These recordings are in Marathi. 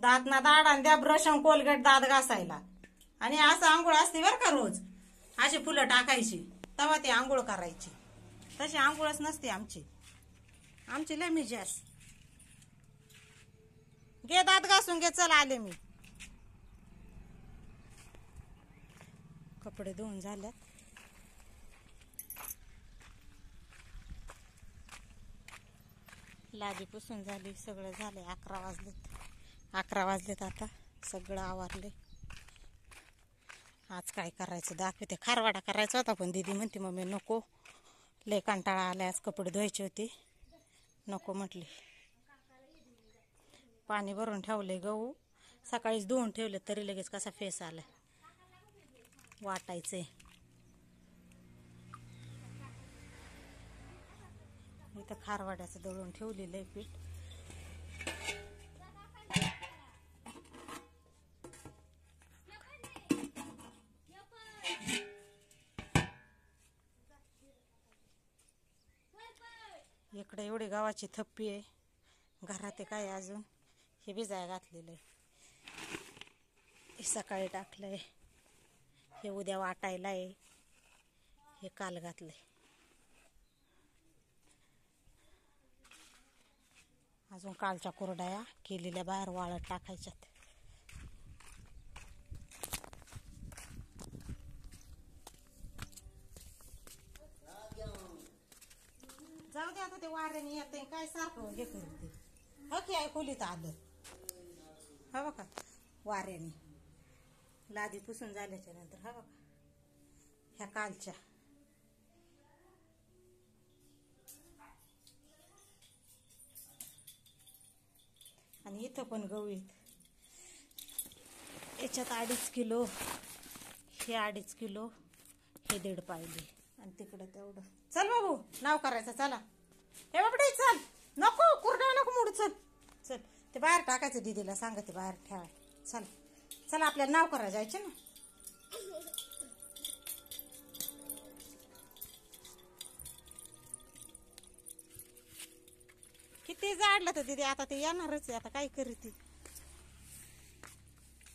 दात ना दाड आणि द्या ब्रश आणि कोलगेट दात घासायला. आणि असं आंघोळ असते बरं का रोज. अशी फुलं टाकायची तेव्हा ती आंघोळ करायची. तशी आंघोळच नसते आमची लय मिजास. घे दात घासून घे. चल आले मी. कपडे धुवून झाल्यात. लादी पुसून झाली. सगळं झाले. 11 वाजलेत आता. सगळं आवरले. आज काय करायचं दाखवते. खारवाडा करायचा होता पण दीदी म्हणते मम्मी नको, लय कंटाळा आलाय. आज कपडे धुवायचे होते, नको म्हटली. पाणी भरून ठेवले. गहू सकाळीच धुवून ठेवले तरी लगेच कसा फेस आलाय. वाटायचंय. इथं खारवाड्याचं दळून ठेवलेलं आहे पीठ. इकडे एवढी गावाची थप्पी आहे. घरात आहे काय अजून. हे भिजाय घातलेलं आहे. हे सकाळी टाकलंय. हे उद्या वाटायला आहे. हे काल घातलंय. अजून कालच्या कुरड्या केलेल्या बाहेर वाळत टाकायच्यात. जाऊ दे आता. ते वाऱ्याने येते काय सारखं हे करून ते. हो की आहे खोलीत आलं. हा बघा वाऱ्याने. लादी पुसून झाल्याच्या नंतर हा बघा ह्या कालच्या. आणि इथं पण गहू आहेत. याच्यात 2.5 किलो, हे 2.5 किलो, हे 1.5 पायली आणि तिकडं तेवढं. चल बाबू नाव करायचं. चला हे बाबडे चल. नको कुरडा नको मोडू. चल चल ते बाहेर टाकायचं. दीदीला सांगते बाहेर ठेवा. चल चला आपल्याला नाव करायला जायचे ना. किती जाडलं तर दीदी आता ते येणारच आहे. आता काय करीती.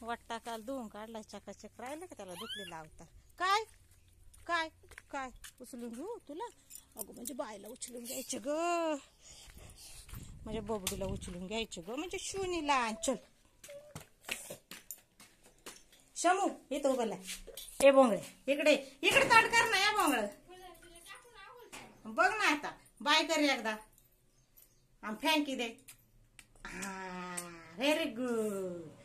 वाटता काल धुवून काढला चकाचक. राहिलं का त्याला दुखली लावता. काय काय काय उचलून घेऊ तुला. अगं म्हणजे बायला उचलून घ्यायचं ग. म्हणजे बोबडीला उचलून घ्यायचं ग. म्हणजे शुनीला. चल शमू इथं उभं लाय. ए बोंगळे इकडे इकडे ताट कर ना. या बोंगळ बघ ना आता. बाय कर एकदा. फॅन की दे. हा व्हेरी गुड.